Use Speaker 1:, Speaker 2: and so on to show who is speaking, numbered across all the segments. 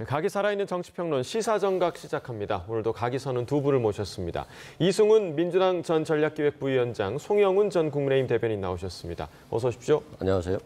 Speaker 1: 각이 살아있는 정치평론 시사정각 시작합니다. 오늘도 각이 서는 두 분을 모셨습니다. 이승훈 민주당 전 전략기획부위원장, 송영훈 전 국민의힘 대변인 나오셨습니다. 어서 오십시오.
Speaker 2: 안녕하세요.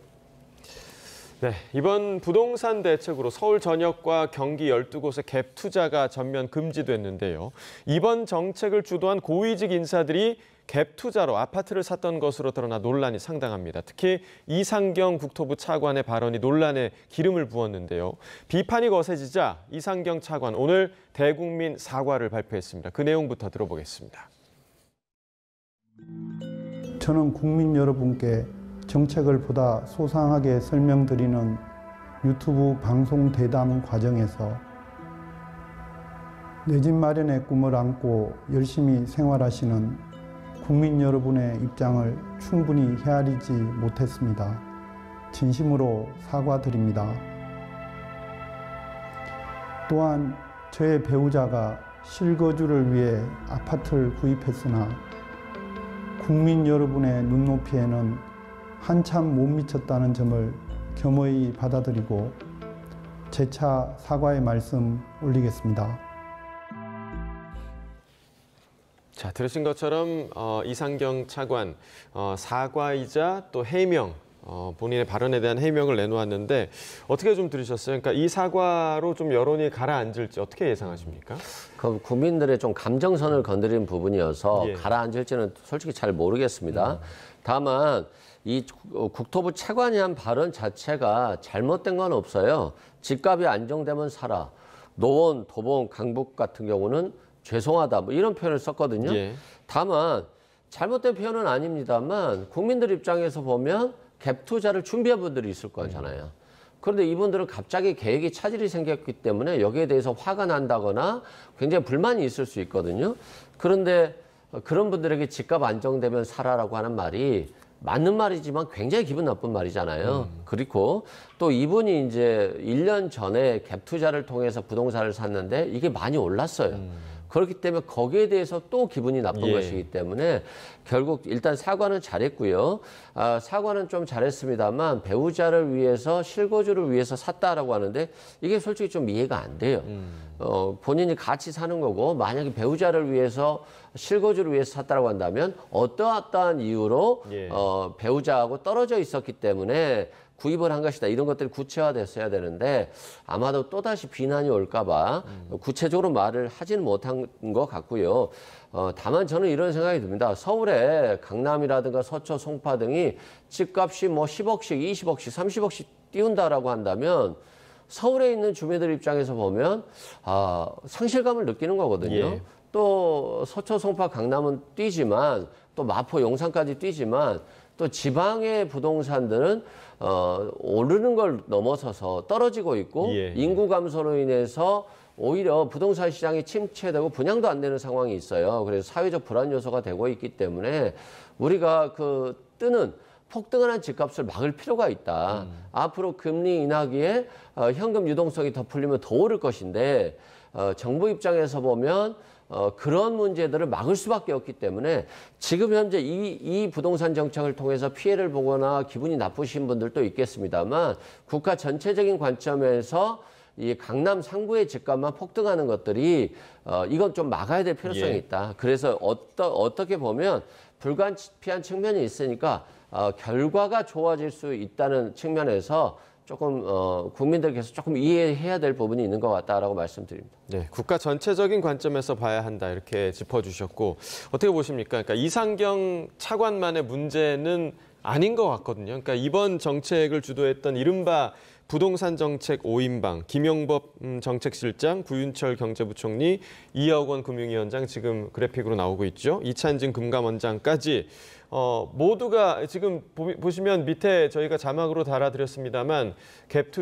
Speaker 1: 네, 이번 부동산 대책으로 서울 전역과 경기 12곳의 갭 투자가 전면 금지됐는데요. 이번 정책을 주도한 고위직 인사들이 갭 투자로 아파트를 샀던 것으로 드러나 논란이 상당합니다. 특히 이상경 국토부 차관의 발언이 논란에 기름을 부었는데요. 비판이 거세지자 이상경 차관 오늘 대국민 사과를 발표했습니다. 그 내용부터 들어보겠습니다.
Speaker 3: 저는 국민 여러분께 정책을 보다 소상하게 설명드리는 유튜브 방송 대담 과정에서 내 집 마련의 꿈을 안고 열심히 생활하시는 국민 여러분의 입장을 충분히 헤아리지 못했습니다. 진심으로 사과드립니다. 또한 저의 배우자가 실거주를 위해 아파트를 구입했으나 국민 여러분의 눈높이에는 한참 못 미쳤다는 점을 겸허히 받아들이고 재차 사과의 말씀 올리겠습니다.
Speaker 1: 자, 들으신 것처럼 이상경 차관 사과이자 또 해명, 본인의 발언에 대한 해명을 내놓았는데 어떻게 좀 들으셨어요? 그러니까 이 사과로 좀 여론이 가라앉을지 어떻게 예상하십니까?
Speaker 2: 그 국민들의 좀 감정선을 건드리는 부분이어서
Speaker 1: 예.
Speaker 2: 가라앉을지는 솔직히 잘 모르겠습니다. 다만 이 국토부 차관이 한 발언 자체가 잘못된 건 없어요. 집값이 안정되면 사라. 노원, 도봉, 강북 같은 경우는 죄송하다 뭐 이런 표현을 썼거든요.
Speaker 1: 예.
Speaker 2: 다만 잘못된 표현은 아닙니다만 국민들 입장에서 보면 갭 투자를 준비한 분들이 있을 거잖아요. 그런데 이분들은 갑자기 계획이 차질이 생겼기 때문에 여기에 대해서 화가 난다거나 굉장히 불만이 있을 수 있거든요. 그런데 그런 분들에게 집값 안정되면 사라라고 하는 말이 맞는 말이지만 굉장히 기분 나쁜 말이잖아요. 그리고 또 이분이 이제 1년 전에 갭 투자를 통해서 부동산을 샀는데 이게 많이 올랐어요. 그렇기 때문에 거기에 대해서 또 기분이 나쁜
Speaker 1: 예.
Speaker 2: 것이기 때문에 결국 일단 사과는 잘했고요. 사과는 좀 잘했습니다만 배우자를 위해서 실거주를 위해서 샀다라고 하는데 이게 솔직히 좀 이해가 안 돼요. 본인이 같이 사는 거고 만약에 배우자를 위해서 실거주를 위해서 샀다라고 한다면 어떠한 이유로
Speaker 1: 예.
Speaker 2: 배우자하고 떨어져 있었기 때문에 구입을 한 것이다. 이런 것들이 구체화됐어야 되는데 아마도 또다시 비난이 올까 봐 구체적으로 말을 하지는 못한 것 같고요. 다만 저는 이런 생각이 듭니다. 서울에 강남이라든가 서초, 송파 등이 집값이 뭐 10억씩, 20억씩, 30억씩 띄운다라고 한다면 서울에 있는 주민들 입장에서 보면 상실감을 느끼는 거거든요.
Speaker 1: 예.
Speaker 2: 또 서초, 송파, 강남은 뛰지만 또 마포, 용산까지 뛰지만 또 지방의 부동산들은 오르는 걸 넘어서서 떨어지고 있고
Speaker 1: 예.
Speaker 2: 인구 감소로 인해서 오히려 부동산 시장이 침체되고 분양도 안 되는 상황이 있어요. 그래서 사회적 불안 요소가 되고 있기 때문에 우리가 그 뜨는 폭등한 집값을 막을 필요가 있다. 앞으로 금리 인하기에 현금 유동성이 더 풀리면 더 오를 것인데 정부 입장에서 보면 그런 문제들을 막을 수밖에 없기 때문에 지금 현재 이 부동산 정책을 통해서 피해를 보거나 기분이 나쁘신 분들도 있겠습니다만 국가 전체적인 관점에서 이 강남 상구의 집값만 폭등하는 것들이 이건 좀 막아야 될 필요성이 있다. 그래서 어떻게 보면 불가피한 측면이 있으니까 결과가 좋아질 수 있다는 측면에서 조금 국민들께서 조금 이해해야 될 부분이 있는 것 같다라고 말씀드립니다.
Speaker 1: 네, 국가 전체적인 관점에서 봐야 한다 이렇게 짚어주셨고 어떻게 보십니까? 그러니까 이상경 차관만의 문제는 아닌 것 같거든요. 그러니까 이번 정책을 주도했던 이른바 부동산 정책 5인방, 김용법 정책실장, 구윤철 경제부총리, 이혁원 금융위원장 지금 그래픽으로 나오고 있죠. 이찬진 금감원장까지 모두가 지금 보시면 밑에 저희가 자막으로 달아드렸습니다만 갭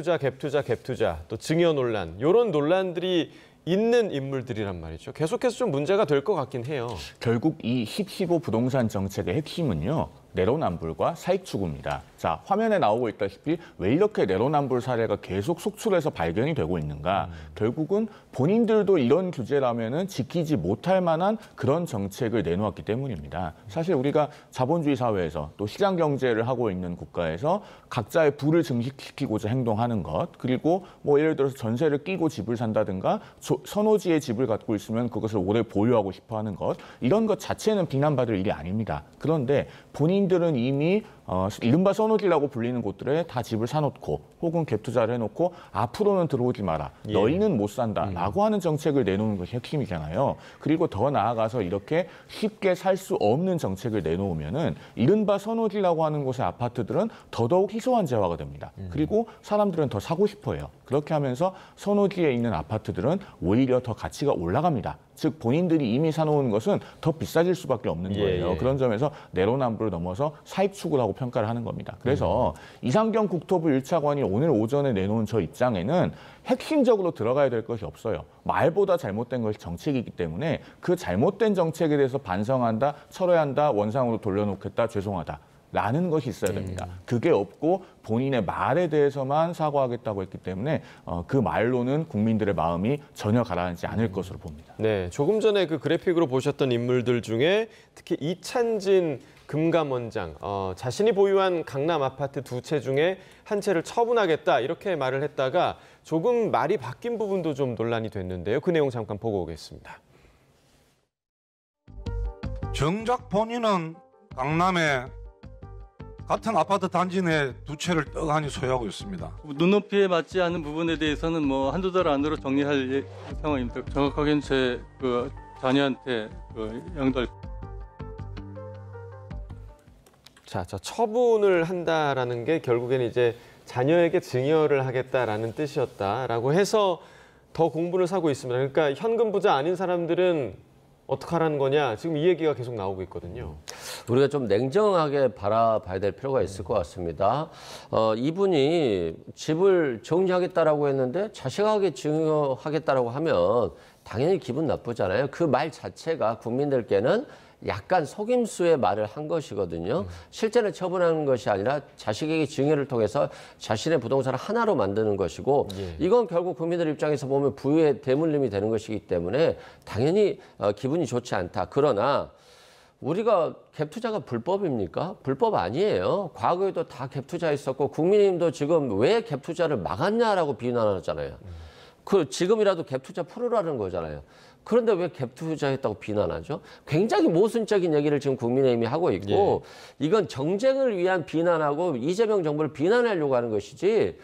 Speaker 1: 투자, 또 증여 논란 이런 논란들이 있는 인물들이란 말이죠. 계속해서 좀 문제가 될 것 같긴 해요.
Speaker 4: 결국 이 힙15 부동산 정책의 핵심은요. 내로남불과 사익 추구입니다. 자, 화면에 나오고 있다시피 왜 이렇게 내로남불 사례가 계속 속출해서 발견이 되고 있는가? 결국은 본인들도 이런 규제라면은 지키지 못할 만한 그런 정책을 내놓았기 때문입니다. 사실 우리가 자본주의 사회에서 또 시장 경제를 하고 있는 국가에서 각자의 부를 증식시키고자 행동하는 것, 그리고 뭐 예를 들어서 전세를 끼고 집을 산다든가 선호지에 집을 갖고 있으면 그것을 오래 보유하고 싶어 하는 것, 이런 것 자체는 비난받을 일이 아닙니다. 그런데 본인들은 이미 이른바 선호지라고 불리는 곳들에 다 집을 사놓고 혹은 갭 투자를 해놓고 앞으로는 들어오지 마라.
Speaker 1: 예.
Speaker 4: 너희는 못 산다라고 하는 정책을 내놓는 것이 핵심이잖아요. 그리고 더 나아가서 이렇게 쉽게 살 수 없는 정책을 내놓으면은 이른바 선호지라고 하는 곳의 아파트들은 더더욱 희소한 재화가 됩니다. 그리고 사람들은 더 사고 싶어해요. 그렇게 하면서 선호지에 있는 아파트들은 오히려 더 가치가 올라갑니다. 즉 본인들이 이미 사놓은 것은 더 비싸질 수밖에 없는 거예요.
Speaker 1: 예.
Speaker 4: 그런 점에서 내로남불을 넘어서 사익 추구라고 평가를 하는 겁니다. 그래서 이상경 국토부 1차관이 오늘 오전에 내놓은 저 입장에는 핵심적으로 들어가야 될 것이 없어요. 말보다 잘못된 것이 정책이기 때문에 그 잘못된 정책에 대해서 반성한다, 철회야 한다, 원상으로 돌려놓겠다, 죄송하다. 라는 것이 있어야 됩니다. 그게 없고 본인의 말에 대해서만 사과하겠다고 했기 때문에 그 말로는 국민들의 마음이 전혀 가라앉지 않을 것으로 봅니다.
Speaker 1: 네, 조금 전에 그 그래픽으로 보셨던 인물들 중에 특히 이찬진 금감원장, 자신이 보유한 강남 아파트 2채 중에 한 채를 처분하겠다 이렇게 말을 했다가 조금 말이 바뀐 부분도 좀 논란이 됐는데요. 그 내용 잠깐 보고 오겠습니다.
Speaker 5: 정작 본인은 강남에 같은 아파트 단지 내 2채를 떡하니 소유하고 있습니다.
Speaker 6: 눈높이에 맞지 않는 부분에 대해서는 뭐 한두 달 안으로 정리할 상황입니다. 정확하게는 제 자녀한테 양도할.
Speaker 1: 자, 저 처분을 한다라는 게 결국에는 이제 자녀에게 증여를 하겠다라는 뜻이었다라고 해서 더 공분을 사고 있습니다. 그러니까 현금 부자 아닌 사람들은 어떡하라는 거냐, 지금 이 얘기가 계속 나오고 있거든요.
Speaker 2: 우리가 좀 냉정하게 바라봐야 될 필요가 있을 것 같습니다. 이분이 집을 정리하겠다라고 했는데 자식에게 증여하겠다라고 하면 당연히 기분 나쁘잖아요. 그 말 자체가 국민들께는 약간 속임수의 말을 한 것이거든요. 실제는 처분하는 것이 아니라 자식에게 증여를 통해서 자신의 부동산을 하나로 만드는 것이고 이건 결국 국민들 입장에서 보면 부의 대물림이 되는 것이기 때문에 당연히 기분이 좋지 않다. 그러나 우리가 갭 투자가 불법입니까? 불법 아니에요. 과거에도 다 갭 투자했었고 국민의힘도 지금 왜 갭 투자를 막았냐라고 비난하잖아요. 지금이라도 갭 투자 풀으라는 거잖아요. 그런데 왜 갭 투자했다고 비난하죠? 굉장히 모순적인 얘기를 지금 국민의힘이 하고 있고 이건 정쟁을 위한 비난하고 이재명 정부를 비난하려고 하는 것이지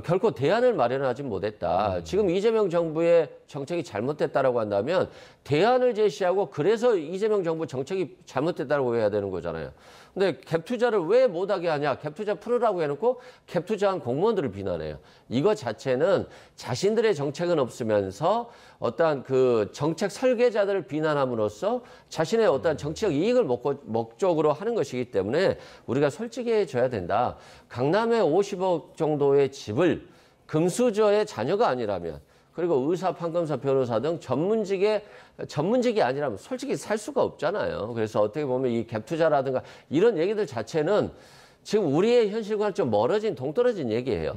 Speaker 2: 결코 대안을 마련하지 못했다. 지금 이재명 정부의 정책이 잘못됐다라고 한다면 대안을 제시하고 그래서 이재명 정부 정책이 잘못됐다고 해야 되는 거잖아요. 근데 갭 투자를 왜 못하게 하냐? 갭 투자 풀으라고 해놓고 갭 투자한 공무원들을 비난해요. 이거 자체는 자신들의 정책은 없으면서 어떠한 그 정책 설계자들을 비난함으로써 자신의 어떠한 정치적 이익을 목적으로 하는 것이기 때문에 우리가 솔직해져야 된다. 강남에 50억 정도의 집을 금수저의 자녀가 아니라면 그리고 의사, 판검사, 변호사 등 전문직이 아니라면 솔직히 살 수가 없잖아요. 그래서 어떻게 보면 이 갭 투자라든가 이런 얘기들 자체는 지금 우리의 현실과는 좀 멀어진 동떨어진 얘기예요.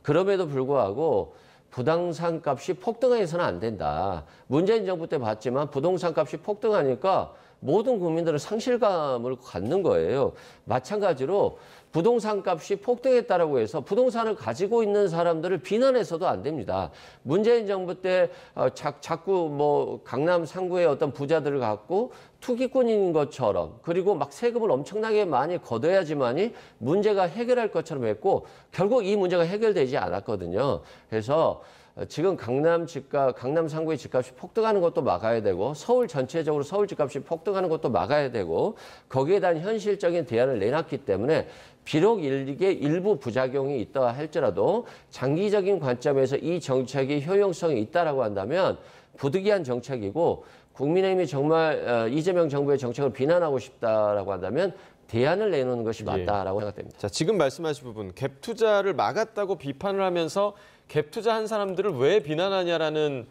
Speaker 2: 그럼에도 불구하고 부동산 값이 폭등해서는 안 된다. 문재인 정부 때 봤지만 부동산 값이 폭등하니까 모든 국민들은 상실감을 갖는 거예요. 마찬가지로 부동산 값이 폭등했다라고 해서 부동산을 가지고 있는 사람들을 비난해서도 안 됩니다. 문재인 정부 때 자꾸 뭐 강남 상구의 어떤 부자들을 갖고 투기꾼인 것처럼 그리고 막 세금을 엄청나게 많이 걷어야지만이 문제가 해결할 것처럼 했고 결국 이 문제가 해결되지 않았거든요. 그래서 지금 강남 상구의 집값이 폭등하는 것도 막아야 되고 서울 전체적으로 서울 집값이 폭등하는 것도 막아야 되고 거기에 대한 현실적인 대안을 내놨기 때문에 비록 이게 일부 부작용이 있다 할지라도 장기적인 관점에서 이 정책이 효용성이 있다라고 한다면 부득이한 정책이고 국민의힘이 정말 이재명 정부의 정책을 비난하고 싶다라고 한다면 대안을 내놓는 것이 맞다라고 생각됩니다.
Speaker 1: 자, 지금 말씀하신 부분, 갭 투자를 막았다고 비판을 하면서 갭 투자한 사람들을 왜 비난하냐라는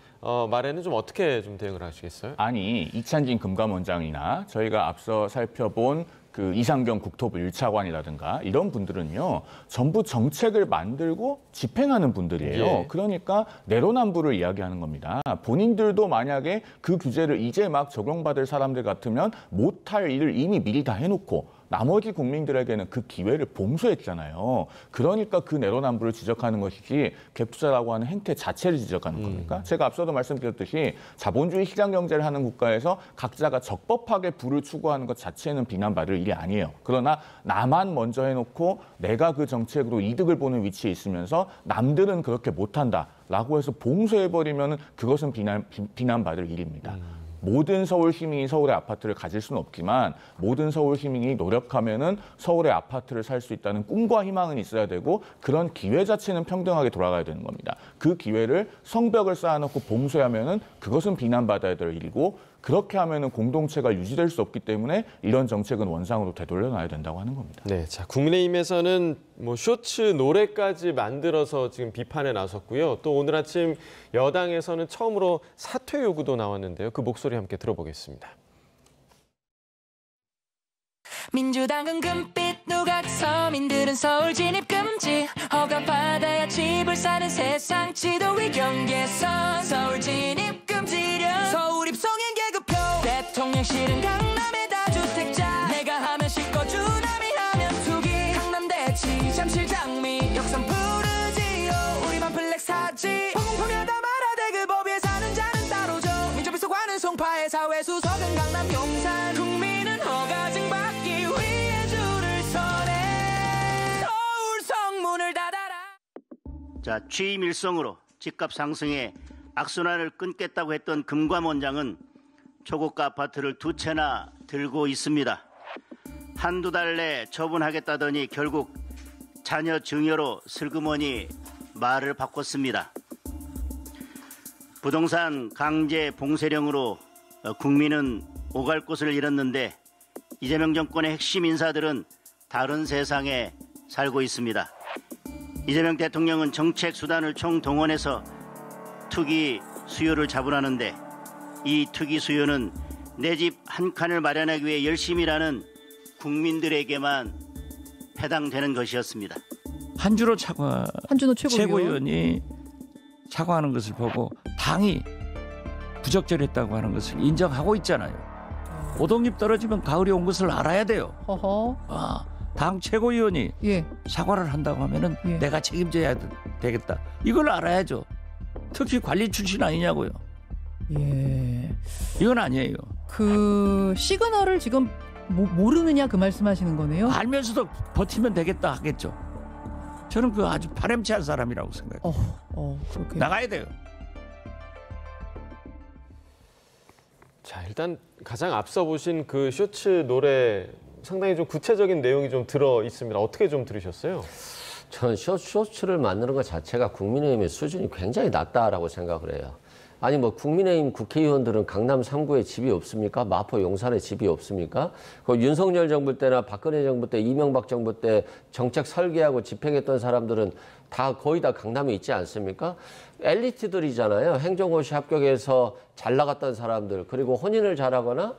Speaker 1: 말에는 좀 어떻게 좀 대응을 하시겠어요?
Speaker 4: 아니, 이찬진 금감원장이나 저희가 앞서 살펴본 그 이상경 국토부 1차관이라든가 이런 분들은요, 전부 정책을 만들고 집행하는 분들이에요.
Speaker 1: 예.
Speaker 4: 그러니까 내로남불을 이야기하는 겁니다. 본인들도 만약에 그 규제를 이제 막 적용받을 사람들 같으면 못할 일을 이미 미리 다 해놓고 나머지 국민들에게는 그 기회를 봉쇄했잖아요. 그러니까 그 내로남불을 지적하는 것이지 갭투자라고 하는 행태 자체를 지적하는 겁니까? 제가 앞서도 말씀드렸듯이 자본주의 시장 경제를 하는 국가에서 각자가 적법하게 부를 추구하는 것 자체는 비난받을 일이 아니에요. 그러나 나만 먼저 해놓고 내가 그 정책으로 이득을 보는 위치에 있으면서 남들은 그렇게 못한다라고 해서 봉쇄해버리면 그것은 비난받을 일입니다. 모든 서울 시민이 서울의 아파트를 가질 수는 없지만 모든 서울 시민이 노력하면은 서울의 아파트를 살 수 있다는 꿈과 희망은 있어야 되고 그런 기회 자체는 평등하게 돌아가야 되는 겁니다. 그 기회를 성벽을 쌓아놓고 봉쇄하면은 그것은 비난받아야 될 일이고 그렇게 하면은 공동체가 유지될 수 없기 때문에 이런 정책은 원상으로 되돌려놔야 된다고 하는 겁니다.
Speaker 1: 네, 자 국민의힘에서는 뭐 쇼츠 노래까지 만들어서 지금 비판에 나섰고요. 또 오늘 아침 여당에서는 처음으로 사퇴 요구도 나왔는데요. 그 목소리 함께 들어보겠습니다.
Speaker 7: 민주당은 금빛 누각 서민들은 서울 진입 금지 허가받아야 집을 사는 세상 지도 위 경계선 서울 진입 금지령 서울 입성인 계급표 대통령실은 강남의 다주택자 내가 하면 씻거주 남이 하면 투기 강남 대치 잠실 장미 역삼 푸르지오 우리만 블랙 사지 허공포면다 말하되 그 법위에 사는 자는 따로죠 민주비 속하는 송파의 사회 수석은 강남 용산 국민은 허가 증받기 위해 줄을 서네 서울 성문을 닫아라.
Speaker 8: 자, 취임 일성으로 집값 상승에 악순환을 끊겠다고 했던 금감원장은 초고가 아파트를 2채나 들고 있습니다. 한두 달 내 처분하겠다더니 결국 자녀 증여로 슬그머니 말을 바꿨습니다. 부동산 강제 봉쇄령으로 국민은 오갈 곳을 잃었는데 이재명 정권의 핵심 인사들은 다른 세상에 살고 있습니다. 이재명 대통령은 정책 수단을 총동원해서 투기 수요를 잡으라는데 이 투기 수요는 내 집 한 칸을 마련하기 위해 열심히 일하는 국민들에게만 해당되는 것이었습니다.
Speaker 9: 한준호
Speaker 10: 최고위원.
Speaker 9: 최고위원이 사과하는 것을 보고 당이 부적절했다고 하는 것을 인정하고 있잖아요. 고동잎 떨어지면 가을이 온 것을 알아야 돼요. 당 최고위원이
Speaker 10: 예.
Speaker 9: 사과를 한다고 하면은
Speaker 10: 예.
Speaker 9: 내가 책임져야 되겠다. 이걸 알아야죠. 특히 관리 출신 아니냐고요.
Speaker 10: 예.
Speaker 9: 이건 아니에요.
Speaker 10: 그 시그널을 지금 모르느냐 그 말씀하시는 거네요.
Speaker 9: 알면서도 버티면 되겠다 하겠죠. 저는 그 아주 바람직한 사람이라고 생각해요.
Speaker 10: 그렇게.
Speaker 9: 나가야 돼요.
Speaker 1: 자, 일단 가장 앞서 보신 그 쇼츠 노래 상당히 좀 구체적인 내용이 좀 들어 있습니다. 어떻게 좀 들으셨어요?
Speaker 2: 저는 쇼츠를 만드는 것 자체가 국민의힘의 수준이 굉장히 낮다라고 생각을 해요. 아니 뭐 국민의힘 국회의원들은 강남 3구에 집이 없습니까? 마포 용산에 집이 없습니까? 그 윤석열 정부 때나 박근혜 정부 때 이명박 정부 때 정책 설계하고 집행했던 사람들은 다 거의 다 강남에 있지 않습니까? 엘리트들이잖아요. 행정고시 합격해서 잘 나갔던 사람들 그리고 혼인을 잘하거나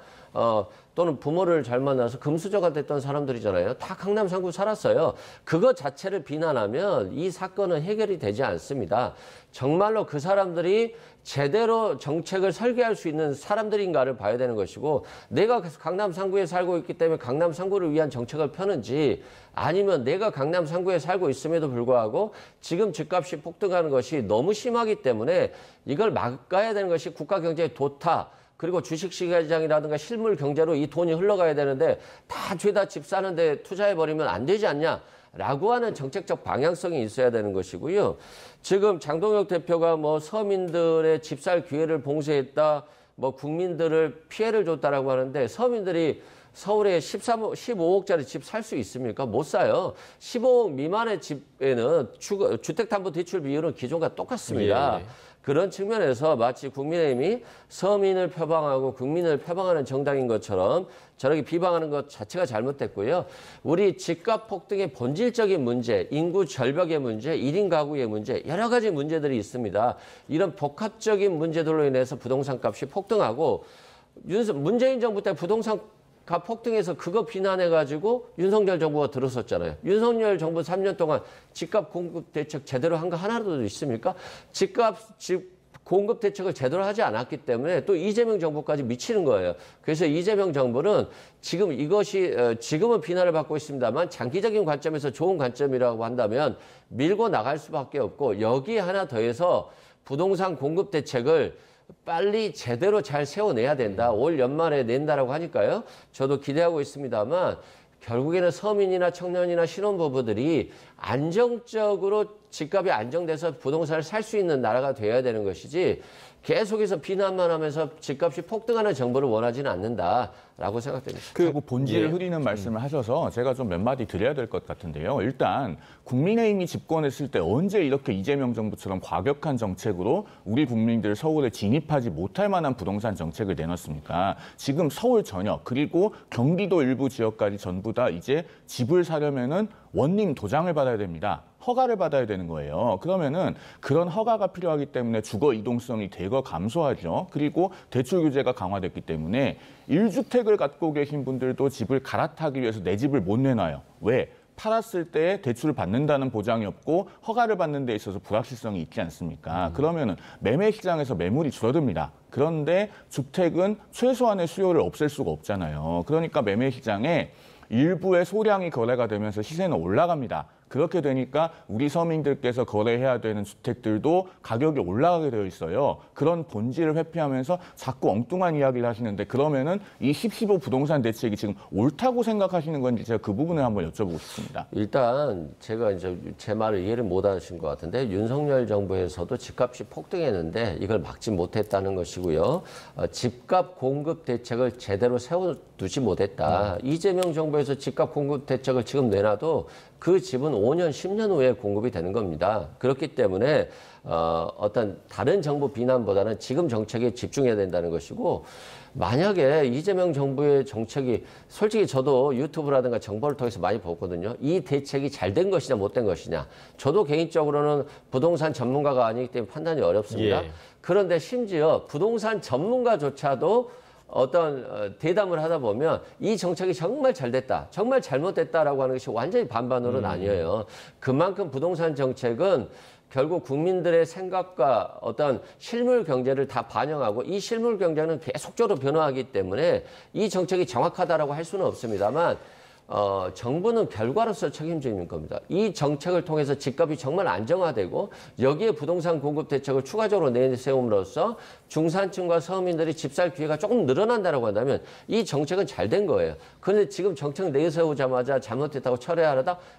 Speaker 2: 또는 부모를 잘 만나서 금수저가 됐던 사람들이잖아요. 다 강남 3구 살았어요. 그거 자체를 비난하면 이 사건은 해결이 되지 않습니다. 정말로 그 사람들이 제대로 정책을 설계할 수 있는 사람들인가를 봐야 되는 것이고 내가 강남 3구에 살고 있기 때문에 강남 3구를 위한 정책을 펴는지 아니면 내가 강남 3구에 살고 있음에도 불구하고 지금 집값이 폭등하는 것이 너무 심하기 때문에 이걸 막아야 되는 것이 국가 경제의 도타 그리고 주식시장이라든가 실물 경제로 이 돈이 흘러가야 되는데 다 죄다 집 사는 데 투자해버리면 안 되지 않냐라고 하는 정책적 방향성이 있어야 되는 것이고요. 지금 장동혁 대표가 뭐 서민들의 집 살 기회를 봉쇄했다, 뭐 국민들을 피해를 줬다라고 하는데 서민들이 서울에 15억짜리 집 살 수 있습니까? 못 사요. 15억 미만의 집에는 주택담보대출 비율은 기존과 똑같습니다.
Speaker 1: 예.
Speaker 2: 그런 측면에서 마치 국민의힘이 서민을 표방하고 국민을 표방하는 정당인 것처럼 저렇게 비방하는 것 자체가 잘못됐고요. 우리 집값 폭등의 본질적인 문제, 인구 절벽의 문제, 1인 가구의 문제, 여러 가지 문제들이 있습니다. 이런 복합적인 문제들로 인해서 부동산 값이 폭등하고 문재인 정부 때 부동산 집값 폭등해서 그거 비난해가지고 윤석열 정부가 들어섰잖아요. 윤석열 정부 3년 동안 집값 공급 대책 제대로 한 거 하나도 있습니까? 공급 대책을 제대로 하지 않았기 때문에 또 이재명 정부까지 미치는 거예요. 그래서 이재명 정부는 지금 지금은 비난을 받고 있습니다만 장기적인 관점에서 좋은 관점이라고 한다면 밀고 나갈 수밖에 없고, 여기에 하나 더해서 부동산 공급 대책을 빨리 제대로 잘 세워내야 된다. 올 연말에 낸다라고 하니까요. 저도 기대하고 있습니다만 결국에는 서민이나 청년이나 신혼부부들이 안정적으로 집값이 안정돼서 부동산을 살 수 있는 나라가 돼야 되는 것이지, 계속해서 비난만 하면서 집값이 폭등하는 정부를 원하지는 않는다라고 생각됩니다.
Speaker 4: 자꾸 본질을 흐리는 말씀을 하셔서 제가 좀 몇 마디 드려야 될 것 같은데요. 일단 국민의힘이 집권했을 때 언제 이렇게 이재명 정부처럼 과격한 정책으로 우리 국민들 서울에 진입하지 못할 만한 부동산 정책을 내놨습니까? 지금 서울 전역 그리고 경기도 일부 지역까지 전부 다 이제 집을 사려면은 원님 도장을 받아야 됩니다. 허가를 받아야 되는 거예요. 그러면은 그런 허가가 필요하기 때문에 주거 이동성이 대거 감소하죠. 그리고 대출 규제가 강화됐기 때문에 1주택을 갖고 계신 분들도 집을 갈아타기 위해서 내 집을 못 내놔요. 왜? 팔았을 때 대출을 받는다는 보장이 없고 허가를 받는 데 있어서 불확실성이 있지 않습니까? 그러면은 매매 시장에서 매물이 줄어듭니다. 그런데 주택은 최소한의 수요를 없앨 수가 없잖아요. 그러니까 매매 시장에 일부의 소량이 거래가 되면서 시세는 올라갑니다. 그렇게 되니까 우리 서민들께서 거래해야 되는 주택들도 가격이 올라가게 되어 있어요. 그런 본질을 회피하면서 자꾸 엉뚱한 이야기를 하시는데, 그러면은 이 10.15 부동산 대책이 지금 옳다고 생각하시는 건지 제가 그 부분을 한번 여쭤보고 싶습니다.
Speaker 2: 일단 제가 이제 제 말을 이해를 못 하신 것 같은데, 윤석열 정부에서도 집값이 폭등했는데 이걸 막지 못했다는 것이고요. 집값 공급 대책을 제대로 세워두지 못했다. 이재명 정부에서 집값 공급 대책을 지금 내놔도 그 집은 5년, 10년 후에 공급이 되는 겁니다. 그렇기 때문에 어떤 다른 정부 비난보다는 지금 정책에 집중해야 된다는 것이고, 만약에 이재명 정부의 정책이, 솔직히 저도 유튜브라든가 정보를 통해서 많이 보거든요. 이 대책이 잘 된 것이냐 못 된 것이냐. 저도 개인적으로는 부동산 전문가가 아니기 때문에 판단이 어렵습니다. 그런데 심지어 부동산 전문가조차도 어떤 대담을 하다 보면 이 정책이 정말 잘 됐다, 정말 잘못됐다라고 하는 것이 완전히 반반으로 나뉘어요. 그만큼 부동산 정책은 결국 국민들의 생각과 어떤 실물 경제를 다 반영하고, 이 실물 경제는 계속적으로 변화하기 때문에 이 정책이 정확하다라고 할 수는 없습니다만 정부는 결과로서 책임지는 겁니다. 이 정책을 통해서 집값이 정말 안정화되고 여기에 부동산 공급 대책을 추가적으로 내세움으로써 중산층과 서민들이 집 살 기회가 조금 늘어난다고 한다면 이 정책은 잘 된 거예요. 그런데 지금 정책 내세우자마자 잘못됐다고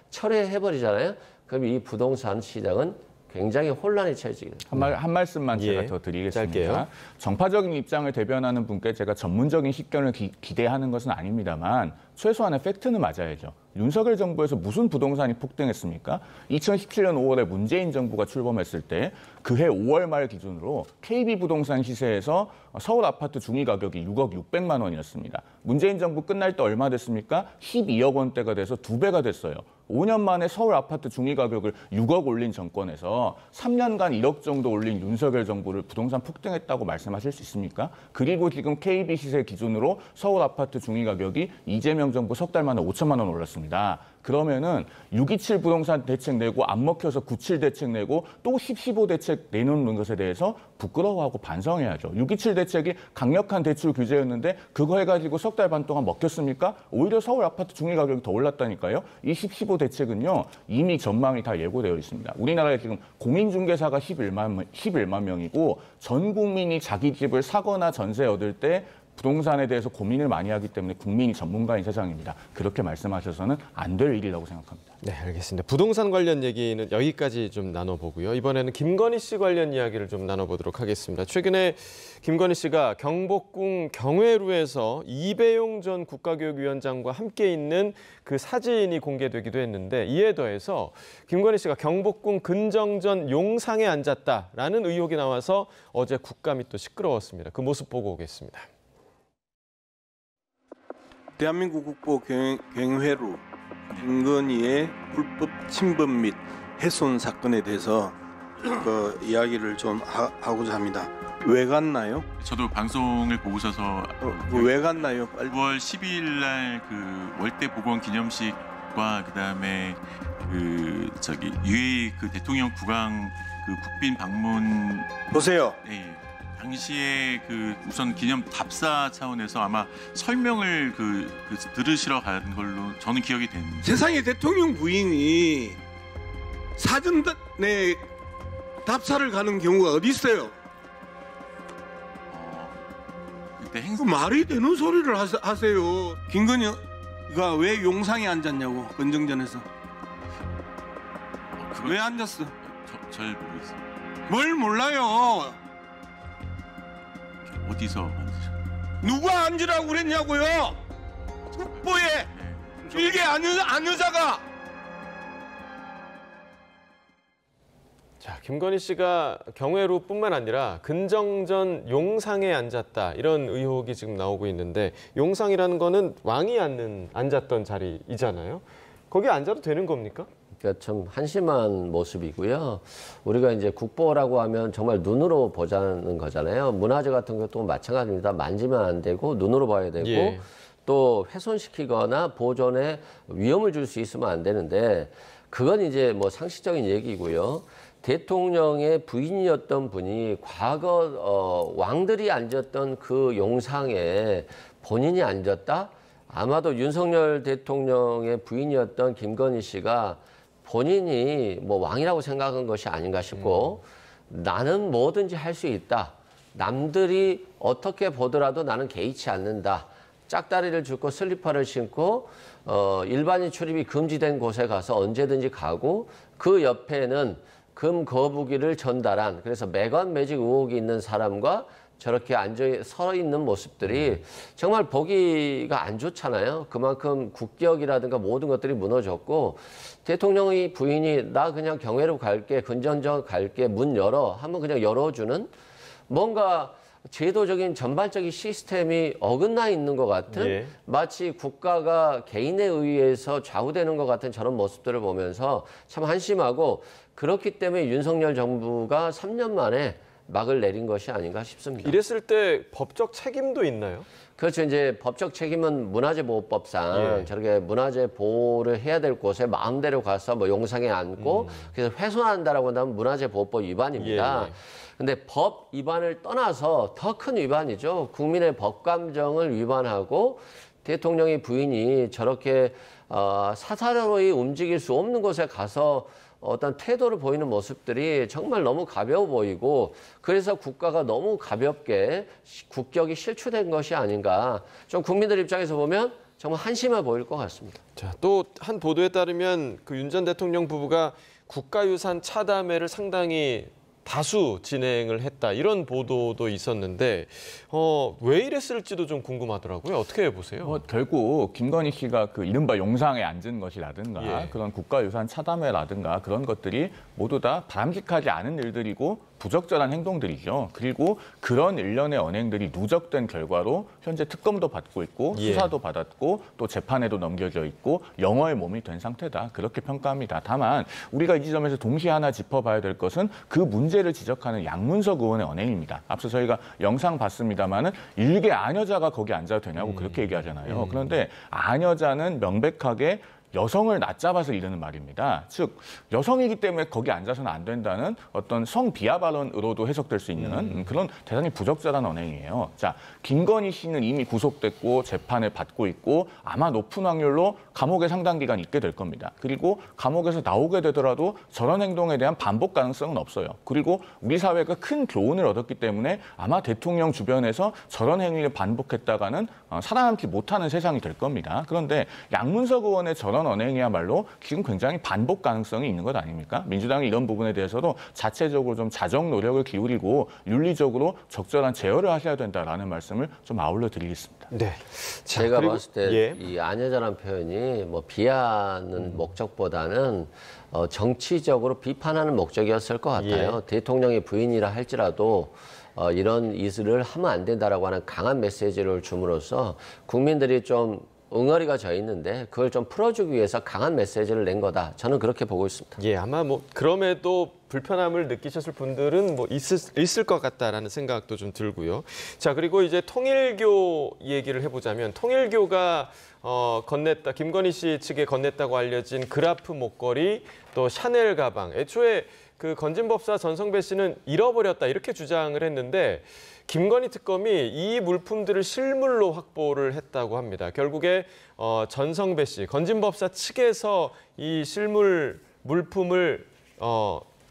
Speaker 2: 철회해버리잖아요. 그럼 이 부동산 시장은 굉장히 혼란에 처해지게 됩니다.
Speaker 4: 한 말씀만 제가 더 드리겠습니다.
Speaker 1: 짧게요.
Speaker 4: 정파적인 입장을 대변하는 분께 제가 전문적인 식견을 기대하는 것은 아닙니다만 최소한의 팩트는 맞아야죠. 윤석열 정부에서 무슨 부동산이 폭등했습니까? 2017년 5월에 문재인 정부가 출범했을 때 그해 5월 말 기준으로 KB 부동산 시세에서 서울 아파트 중위 가격이 6억 600만 원이었습니다. 문재인 정부 끝날 때 얼마 됐습니까? 12억 원대가 돼서 2배가 됐어요. 5년 만에 서울 아파트 중위 가격을 6억 올린 정권에서 3년간 1억 정도 올린 윤석열 정부를 부동산 폭등했다고 말씀하실 수 있습니까? 그리고 지금 KB 시세 기준으로 서울 아파트 중위 가격이 이재명 정부 석 달 만에 5천만 원 올랐습니다. 그러면은 6.27 부동산 대책 내고 안 먹혀서 9.7 대책 내고 또 10.15 대책 내놓는 것에 대해서 부끄러워하고 반성해야죠. 6.27 대책이 강력한 대출 규제였는데 그거 해가지고 석 달 반 동안 먹혔습니까? 오히려 서울 아파트 중위 가격이 더 올랐다니까요. 이 10.15 대책은요, 이미 전망이 다 예고되어 있습니다. 우리나라에 지금 공인중개사가 11만 명이고 전 국민이 자기 집을 사거나 전세 얻을 때 부동산에 대해서 고민을 많이 하기 때문에 국민이 전문가인 세상입니다. 그렇게 말씀하셔서는 안 될 일이라고 생각합니다.
Speaker 1: 네, 알겠습니다. 부동산 관련 얘기는 여기까지 좀 나눠보고요. 이번에는 김건희 씨 관련 이야기를 좀 나눠보도록 하겠습니다. 최근에 김건희 씨가 경복궁 경회루에서 이배용 전 국가교육위원장과 함께 있는 그 사진이 공개되기도 했는데, 이에 더해서 김건희 씨가 경복궁 근정전 용상에 앉았다라는 의혹이 나와서 어제 국감이 또 시끄러웠습니다. 그 모습 보고 오겠습니다.
Speaker 11: 대한민국 국보 경회루 김건희의 불법 침범 및 훼손 사건에 대해서 그 이야기를 좀 하고자 합니다. 왜 갔나요?
Speaker 12: 저도 방송을 보고서서
Speaker 11: 왜 갔나요?
Speaker 12: 9월 12일 날 그 월대 복원 기념식과 그다음에 그 저기 UAE 그 대통령 국왕 그 국빈 방문
Speaker 11: 보세요.
Speaker 12: 예. 당시에 그 우선 기념 답사 차원에서 아마 설명을 그 들으시러 간 걸로 저는 기억이 되는데
Speaker 11: 세상에 대통령 부인이 사전에 답사를 가는 경우가 어디 있어요?
Speaker 12: 그때
Speaker 11: 그 말이 되는 소리를 하세요. 김건희가 왜 용상에 앉았냐고 건정전에서. 왜 앉았어?
Speaker 12: 잘 모르겠어요.
Speaker 11: 뭘 몰라요?
Speaker 12: 어디서 앉으셨어요?
Speaker 11: 누가 앉으라고 그랬냐고요? 국보에 일개 안 여자가.
Speaker 1: 자, 김건희 씨가 경회로뿐만 아니라 근정전 용상에 앉았다 이런 의혹이 지금 나오고 있는데 용상이라는 거는 왕이 앉았던 자리이잖아요. 거기 앉아도 되는 겁니까?
Speaker 2: 그러니까 참 한심한 모습이고요. 우리가 이제 국보라고 하면 정말 눈으로 보자는 거잖아요. 문화재 같은 것도 마찬가지입니다. 만지면 안 되고 눈으로 봐야 되고
Speaker 1: 예.
Speaker 2: 또 훼손시키거나 보존에 위험을 줄 수 있으면 안 되는데 그건 이제 뭐 상식적인 얘기고요. 대통령의 부인이었던 분이 과거 왕들이 앉았던 그 용상에 본인이 앉았다? 아마도 윤석열 대통령의 부인이었던 김건희 씨가 본인이 뭐 왕이라고 생각한 것이 아닌가 싶고 나는 뭐든지 할 수 있다. 남들이 어떻게 보더라도 나는 개의치 않는다. 짝다리를 줍고 슬리퍼를 신고 일반인 출입이 금지된 곳에 가서 언제든지 가고 그 옆에는 금 거북이를 전달한 그래서 매관 매직 의혹이 있는 사람과 저렇게 서 있는 모습들이 정말 보기가 안 좋잖아요. 그만큼 국격이라든가 모든 것들이 무너졌고 대통령의 부인이 나 그냥 경회로 갈게 근정전 갈게 문 열어 한번 그냥 열어주는 뭔가 제도적인 전반적인 시스템이 어긋나 있는 것 같은
Speaker 1: 예.
Speaker 2: 마치 국가가 개인에 의해서 좌우되는 것 같은 저런 모습들을 보면서 참 한심하고 그렇기 때문에 윤석열 정부가 3년 만에 막을 내린 것이 아닌가 싶습니다.
Speaker 1: 이랬을 때 법적 책임도 있나요?
Speaker 2: 그렇죠. 이제 법적 책임은 문화재보호법상
Speaker 1: 예.
Speaker 2: 저렇게 문화재 보호를 해야 될 곳에 마음대로 가서 뭐 용상에 앉고 그래서 훼손한다라고 한다면 문화재보호법 위반입니다.
Speaker 1: 예.
Speaker 2: 근데 법 위반을 떠나서 더 큰 위반이죠. 국민의 법감정을 위반하고 대통령의 부인이 저렇게 사사로이 움직일 수 없는 곳에 가서 어떤 태도를 보이는 모습들이 정말 너무 가벼워 보이고 그래서 국가가 너무 가볍게 국격이 실추된 것이 아닌가. 좀 국민들 입장에서 보면 정말 한심해 보일 것 같습니다.
Speaker 1: 자, 또 한 보도에 따르면 그 윤 전 대통령 부부가 국가유산 차담회를 상당히 다수 진행을 했다 이런 보도도 있었는데 왜 이랬을지도 좀 궁금하더라고요. 어떻게 보세요?
Speaker 4: 결국 김건희 씨가 그 이른바 용상에 앉은 것이라든가
Speaker 1: 예.
Speaker 4: 그런 국가유산 차담회라든가 그런 것들이 모두 다 바람직하지 않은 일들이고 부적절한 행동들이죠. 그리고 그런 일련의 언행들이 누적된 결과로 현재 특검도 받고 있고
Speaker 1: 예.
Speaker 4: 수사도 받았고 또 재판에도 넘겨져 있고 영어의 몸이 된 상태다. 그렇게 평가합니다. 다만 우리가 이 지점에서 동시에 하나 짚어봐야 될 것은 그 문제를 지적하는 양문석 의원의 언행입니다. 앞서 저희가 영상 봤습니다마는 일개 아녀자가 거기 앉아도 되냐고 그렇게 얘기하잖아요. 그런데 아녀자는 명백하게 여성을 낮잡아서 이르는 말입니다. 즉 여성이기 때문에 거기 앉아서는 안 된다는 어떤 성비하 발언으로도 해석될 수 있는 그런 대단히 부적절한 언행이에요. 자, 김건희 씨는 이미 구속됐고 재판을 받고 있고 아마 높은 확률로 감옥에 상당 기간 있게 될 겁니다. 그리고 감옥에서 나오게 되더라도 저런 행동에 대한 반복 가능성은 없어요. 그리고 우리 사회가 큰 교훈을 얻었기 때문에 아마 대통령 주변에서 저런 행위를 반복했다가는 살아남지 못하는 세상이 될 겁니다. 그런데 양문석 의원의 저런 언행이야말로 지금 굉장히 반복 가능성이 있는 것 아닙니까? 민주당이 이런 부분에 대해서도 자체적으로 좀 자정 노력을 기울이고 윤리적으로 적절한 제어를 하셔야 된다라는 말씀을 좀 아울러 드리겠습니다.
Speaker 1: 네.
Speaker 2: 제가 봤을 때 이
Speaker 1: 예.
Speaker 2: 아녀자라는 표현이 뭐 비하하는 목적보다는 정치적으로 비판하는 목적이었을 것 같아요.
Speaker 1: 예.
Speaker 2: 대통령의 부인이라 할지라도 이런 이슬을 하면 안 된다라고 하는 강한 메시지를 줌으로써 국민들이 좀 엉어리가 져 있는데 그걸 좀 풀어주기 위해서 강한 메시지를 낸 거다. 저는 그렇게 보고 있습니다.
Speaker 1: 예, 아마 뭐 그럼에도 불편함을 느끼셨을 분들은 뭐 있을 것 같다라는 생각도 좀 들고요. 자, 그리고 이제 통일교 얘기를 해보자면 통일교가 건넸다, 김건희 씨 측에 건넸다고 알려진 그라프 목걸이, 또 샤넬 가방. 애초에 그 건진법사 전성배 씨는 잃어버렸다 이렇게 주장을 했는데 김건희 특검이 이 물품들을 실물로 확보를 했다고 합니다. 결국에 전성배 씨, 건진법사 측에서 이 실물 물품을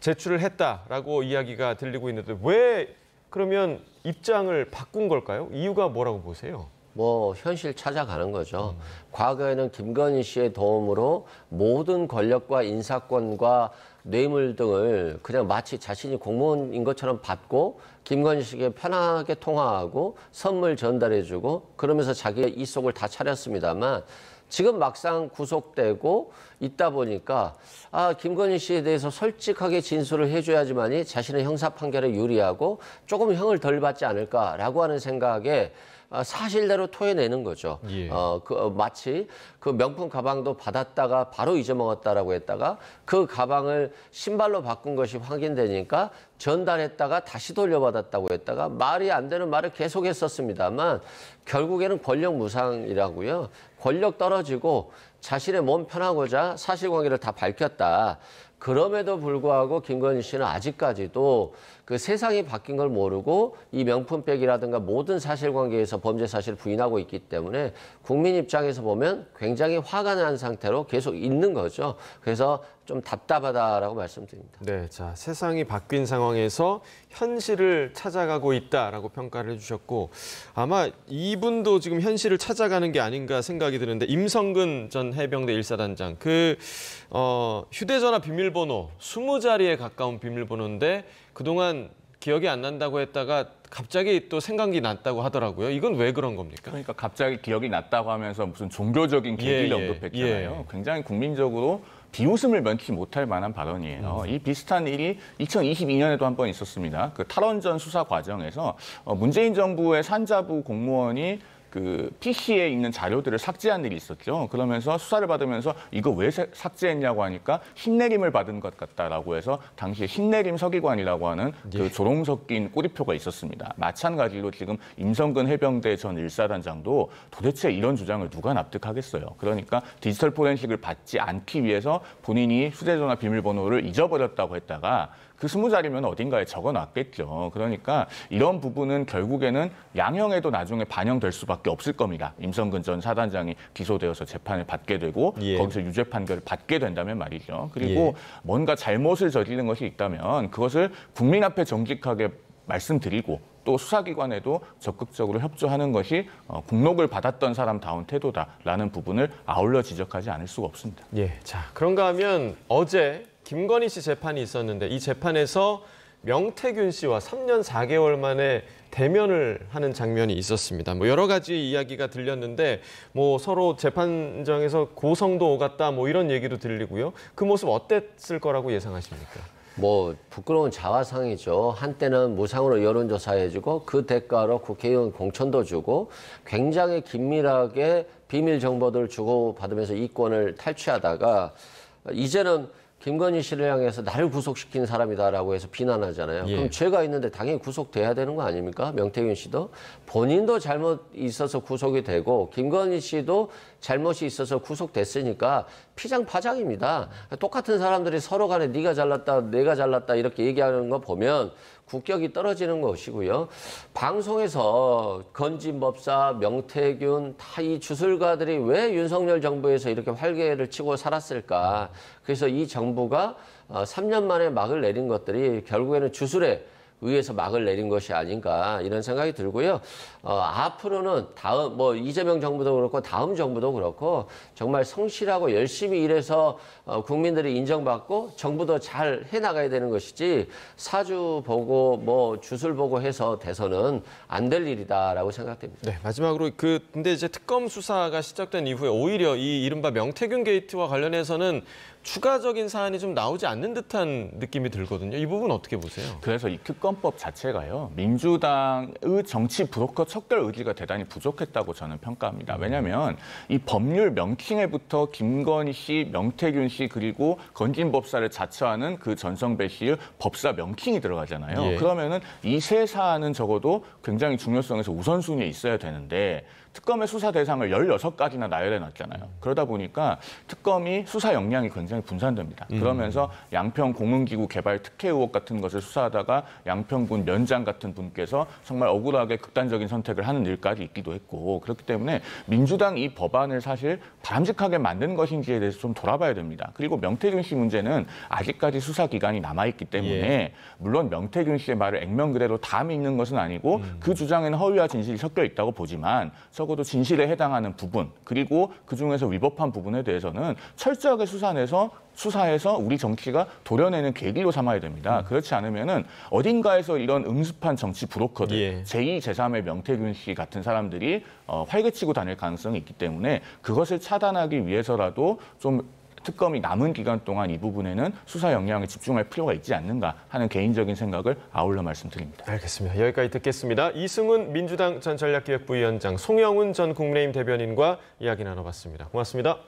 Speaker 1: 제출을 했다라고 이야기가 들리고 있는데 왜 그러면 입장을 바꾼 걸까요? 이유가 뭐라고 보세요?
Speaker 2: 뭐 현실 찾아가는 거죠. 과거에는 김건희 씨의 도움으로 모든 권력과 인사권과 뇌물 등을 그냥 마치 자신이 공무원인 것처럼 받고 김건희 씨에게 편하게 통화하고 선물 전달해주고 그러면서 자기의 이속을 다 차렸습니다만 지금 막상 구속되고 있다 보니까 김건희 씨에 대해서 솔직하게 진술을 해줘야지만이 자신의 형사 판결에 유리하고 조금 형을 덜 받지 않을까라고 하는 생각에 사실대로 토해내는 거죠.
Speaker 1: 예.
Speaker 2: 마치 그 명품 가방도 받았다가 바로 잊어먹었다라고 했다가 그 가방을 신발로 바꾼 것이 확인되니까 전달했다가 다시 돌려받았다고 했다가 말이 안 되는 말을 계속했었습니다만 결국에는 권력 무상이라고요. 권력 떨어지고 자신의 몸 편하고자 사실관계를 다 밝혔다. 그럼에도 불구하고 김건희 씨는 아직까지도 그 세상이 바뀐 걸 모르고 이 명품백이라든가 모든 사실관계에서 범죄 사실을 부인하고 있기 때문에 국민 입장에서 보면 굉장히 화가 난 상태로 계속 있는 거죠. 그래서 좀 답답하다라고 말씀드립니다.
Speaker 1: 네, 자, 세상이 바뀐 상황에서 현실을 찾아가고 있다라고 평가를 해주셨고 아마 이분도 지금 현실을 찾아가는 게 아닌가 생각이 드는데 임성근 전 해병대 1사단장 휴대전화 비밀번호 20자리에 가까운 비밀번호인데 그동안 기억이 안 난다고 했다가 갑자기 또 생각이 났다고 하더라고요. 이건 왜 그런 겁니까?
Speaker 4: 그러니까 갑자기 기억이 났다고 하면서 무슨 종교적인 계기를 언급했잖아요. 굉장히 국민적으로 비웃음을 면치 못할 만한 발언이에요. 이 비슷한 일이 2022년에도 한 번 있었습니다. 그 탈원전 수사 과정에서 문재인 정부의 산자부 공무원이 그 PC에 있는 자료들을 삭제한 일이 있었죠. 그러면서 수사를 받으면서 이거 왜 삭제했냐고 하니까 신내림을 받은 것 같다라고 해서 당시에 신내림 서기관이라고 하는 그 조롱 섞인 꼬리표가 있었습니다. 마찬가지로 지금 임성근 해병대 전 1사단장도 도대체 이런 주장을 누가 납득하겠어요. 그러니까 디지털 포렌식을 받지 않기 위해서 본인이 휴대전화 비밀번호를 잊어버렸다고 했다가 그 20자리면 어딘가에 적어놨겠죠. 그러니까 이런 부분은 결국에는 양형에도 나중에 반영될 수밖에 없을 겁니다. 임성근 전 사단장이 기소되어서 재판을 받게 되고 거기서 유죄 판결을 받게 된다면 말이죠. 그리고 뭔가 잘못을 저지른 것이 있다면 그것을 국민 앞에 정직하게 말씀드리고 또 수사기관에도 적극적으로 협조하는 것이 국록을 받았던 사람다운 태도다라는 부분을 아울러 지적하지 않을 수가 없습니다.
Speaker 1: 예, 자, 그런가 하면 어제 김건희 씨 재판이 있었는데 이 재판에서 명태균 씨와 3년 4개월 만에 대면을 하는 장면이 있었습니다. 뭐 여러 가지 이야기가 들렸는데 뭐 서로 재판장에서 고성도 오갔다 뭐 이런 얘기도 들리고요. 그 모습 어땠을 거라고 예상하십니까?
Speaker 2: 뭐 부끄러운 자화상이죠. 한때는 무상으로 여론조사해주고 그 대가로 국회의원 공천도 주고 굉장히 긴밀하게 비밀 정보들을 주고받으면서 이권을 탈취하다가 이제는 김건희 씨를 향해서 나를 구속시킨 사람이다라고 해서 비난하잖아요. 그럼 죄가 있는데 당연히 구속돼야 되는 거 아닙니까? 명태균 씨도 본인도 잘못 있어서 구속이 되고 김건희 씨도 잘못이 있어서 구속됐으니까 피장파장입니다. 똑같은 사람들이 서로 간에 네가 잘났다, 내가 잘났다 이렇게 얘기하는 거 보면 국격이 떨어지는 것이고요. 방송에서 건진법사, 명태균 다 이 주술가들이 왜 윤석열 정부에서 이렇게 활개를 치고 살았을까. 그래서 이 정부가 3년 만에 막을 내린 것들이 결국에는 주술에 의해서 막을 내린 것이 아닌가 이런 생각이 들고요. 앞으로는 다음 뭐 이재명 정부도 그렇고 다음 정부도 그렇고 정말 성실하고 열심히 일해서 국민들이 인정받고 정부도 잘 해나가야 되는 것이지 사주 보고 뭐 주술 보고 해서 돼서는 안 될 일이다라고 생각됩니다.
Speaker 1: 네, 마지막으로 근데 이제 특검 수사가 시작된 이후에 오히려 이 이른바 명태균 게이트와 관련해서는 추가적인 사안이 좀 나오지 않는 듯한 느낌이 들거든요. 이 부분 어떻게 보세요?
Speaker 4: 그래서 이 특검법 자체가요, 민주당의 정치 브로커 척결 의지가 대단히 부족했다고 저는 평가합니다. 왜냐하면 이 법률 명칭에부터 김건희 씨, 명태균 씨 그리고 건진법사를 자처하는 그 전성배 씨의 법사 명칭이 들어가잖아요.
Speaker 1: 예.
Speaker 4: 그러면은 이 세 사안은 적어도 굉장히 중요성에서 우선순위에 있어야 되는데 특검의 수사 대상을 16가지나 나열해 놨잖아요. 그러다 보니까 특검이 수사 역량이 굉장히 분산됩니다. 그러면서 양평 공흥기구 개발 특혜 의혹 같은 것을 수사하다가 양평군 면장 같은 분께서 정말 억울하게 극단적인 선택을 하는 일까지 있기도 했고, 그렇기 때문에 민주당 이 법안을 사실 바람직하게 만든 것인지에 대해서 좀 돌아봐야 됩니다. 그리고 명태균 씨 문제는 아직까지 수사 기간이 남아있기 때문에 물론 명태균 씨의 말을 액면 그대로 다 믿는 것은 아니고 그 주장에는 허위와 진실이 섞여 있다고 보지만 적어도 진실에 해당하는 부분 그리고 그중에서 위법한 부분에 대해서는 철저하게 수사해서 우리 정치가 도려내는 계기로 삼아야 됩니다. 그렇지 않으면은 어딘가에서 이런 음습한 정치 브로커들, 제2, 제3의 명태균 씨 같은 사람들이 활개치고 다닐 가능성이 있기 때문에 그것을 차단하기 위해서라도 좀 특검이 남은 기간 동안 이 부분에는 수사 역량에 집중할 필요가 있지 않는가 하는 개인적인 생각을 아울러 말씀드립니다.
Speaker 1: 알겠습니다. 여기까지 듣겠습니다. 이승훈 민주당 전 전략기획부위원장, 송영훈 전 국민의힘 대변인과 이야기 나눠봤습니다. 고맙습니다.